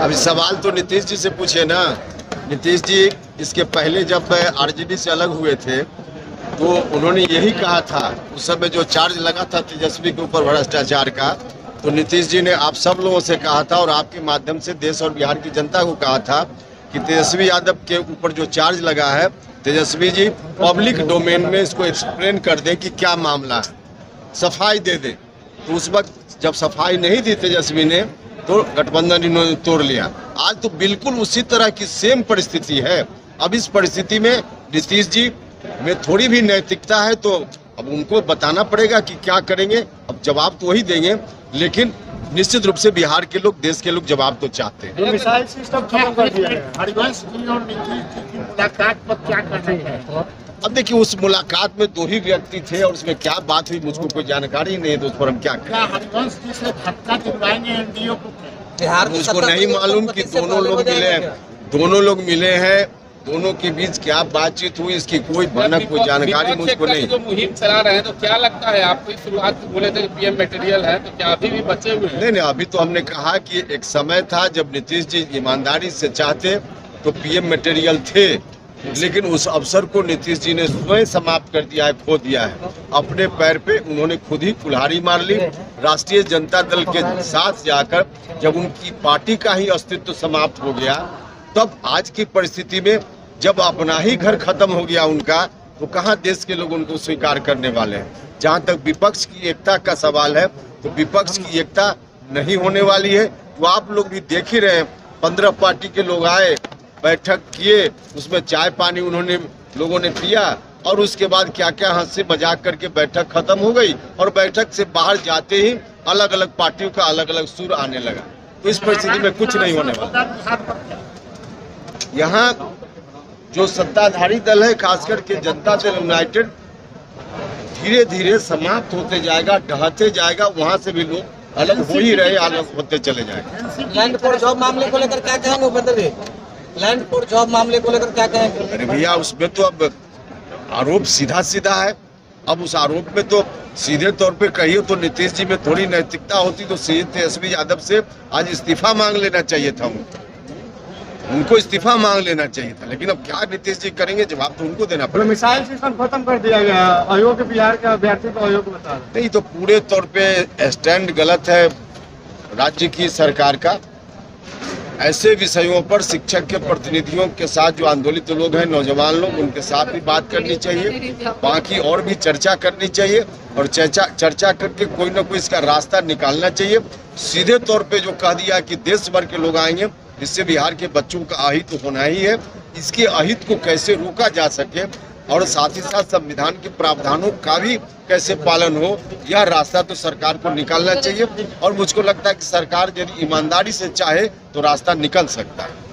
अभी सवाल तो नीतीश जी से पूछे ना। नीतीश जी इसके पहले जब आरजेडी से अलग हुए थे तो उन्होंने यही कहा था, उस समय जो चार्ज लगा था तेजस्वी के ऊपर भ्रष्टाचार का, तो नीतीश जी ने आप सब लोगों से कहा था और आपके माध्यम से देश और बिहार की जनता को कहा था कि तेजस्वी यादव के ऊपर जो चार्ज लगा है, तेजस्वी जी पब्लिक डोमेन में इसको एक्सप्लेन कर दें कि क्या मामला है, सफाई दे दें। तो उस वक्त जब सफाई नहीं दी तेजस्वी ने तो गठबंधन इन्होंने तोड़ लिया। आज तो बिल्कुल उसी तरह की सेम परिस्थिति है। अब इस परिस्थिति में नीतीश जी में थोड़ी भी नैतिकता है तो अब उनको बताना पड़ेगा कि क्या करेंगे। अब जवाब तो वही देंगे, लेकिन निश्चित रूप से बिहार के लोग, देश के लोग जवाब तो चाहते हैं। मिसाइल सिस्टम खत्म कर दिया है। हरिवंश जी और नीतीश जी की मुलाकात पर क्या कहना है? अब देखिए, उस मुलाकात में दो ही व्यक्ति थे और उसमें क्या बात हुई मुझको कोई जानकारी नहीं है, तो उस पर हम क्या करें। क्या हरिवंश जी से धक्का दिलवाएंगे एनडीए को? मुझको नहीं मालूम कि दोनों लोग मिले हैं, दोनों के बीच क्या बातचीत हुई, इसकी कोई भनक कोई जानकारी मुझको नहीं। जो मुहिम चला रहे हैं तो क्या लगता है आपको? शुरुआत में बोले थे पीएम मटेरियल है, तो क्या अभी भी बचे हुए हैं? नहीं, अभी तो हमने कहा कि एक समय था जब नीतीश जी ईमानदारी से चाहते तो पीएम मटेरियल थे, लेकिन उस अवसर को नीतीश जी ने स्वयं समाप्त कर दिया है, खो दिया है। अपने पैर पे उन्होंने खुद ही कुल्हाड़ी मार ली। राष्ट्रीय जनता दल के साथ जाकर जब उनकी पार्टी का ही अस्तित्व समाप्त हो गया, तब आज की परिस्थिति में जब अपना ही घर खत्म हो गया उनका, तो कहाँ देश के लोग उनको स्वीकार करने वाले हैं। जहाँ तक विपक्ष की एकता का सवाल है तो विपक्ष की एकता नहीं होने वाली है। तो आप लोग भी देख ही रहे हैं, 15 पार्टी के लोग आए, बैठक किए, उसमें चाय पानी उन्होंने लोगों ने पिया और उसके बाद क्या क्या हंसी मजाक करके बैठक खत्म हो गई और बैठक से बाहर जाते ही अलग अलग पार्टियों का अलग अलग सुर आने लगा। तो इस परिस्थिति में कुछ नहीं होने वाला। यहाँ जो सत्ताधारी दल है, खासकर के जनता दल यूनाइटेड, धीरे धीरे समाप्त होते जाएगा, ढहते जाएगा। वहाँ से भी लोग अलग हो ही रहे, अलग होते चले जाएंगे। लैंड फॉर जॉब मामले को लेकर क्या कहेंगे उपेंद्र जी? लैंड फॉर जॉब मामले को लेकर क्या कहेंगे? अरे भैया, उसमें तो अब आरोप सीधा सीधा है। अब उस आरोप में तो सीधे तौर पे कहिए तो नीतीश जी में थोड़ी नैतिकता होती तो तेजस्वी यादव से आज इस्तीफा मांग लेना चाहिए था। उनको इस्तीफा मांग लेना चाहिए था, लेकिन अब क्या नीतीश जी करेंगे, जवाब तो उनको देना पड़ेगा। मिसाइल सिस्टम खत्म कर दिया गया, अयोग्य बिहार के अभ्यर्थी को अयोग्य बता नहीं, तो पूरे तौर पे स्टैंड गलत है राज्य की सरकार का। ऐसे विषयों पर शिक्षक के प्रतिनिधियों के साथ जो आंदोलित लोग हैं, नौजवान लोग, उनके साथ भी बात करनी चाहिए, बाकी और भी चर्चा करनी चाहिए और चर्चा करके कोई ना कोई इसका रास्ता निकालना चाहिए। सीधे तौर पे जो कह दिया कि देश भर के लोग आएंगे, इससे बिहार के बच्चों का अहित होना ही है। इसके अहित को कैसे रोका जा सके और साथ ही साथ संविधान के प्रावधानों का भी कैसे पालन हो, यह रास्ता तो सरकार को निकालना चाहिए। और मुझको लगता है कि सरकार यदि ईमानदारी से चाहे तो रास्ता निकल सकता है।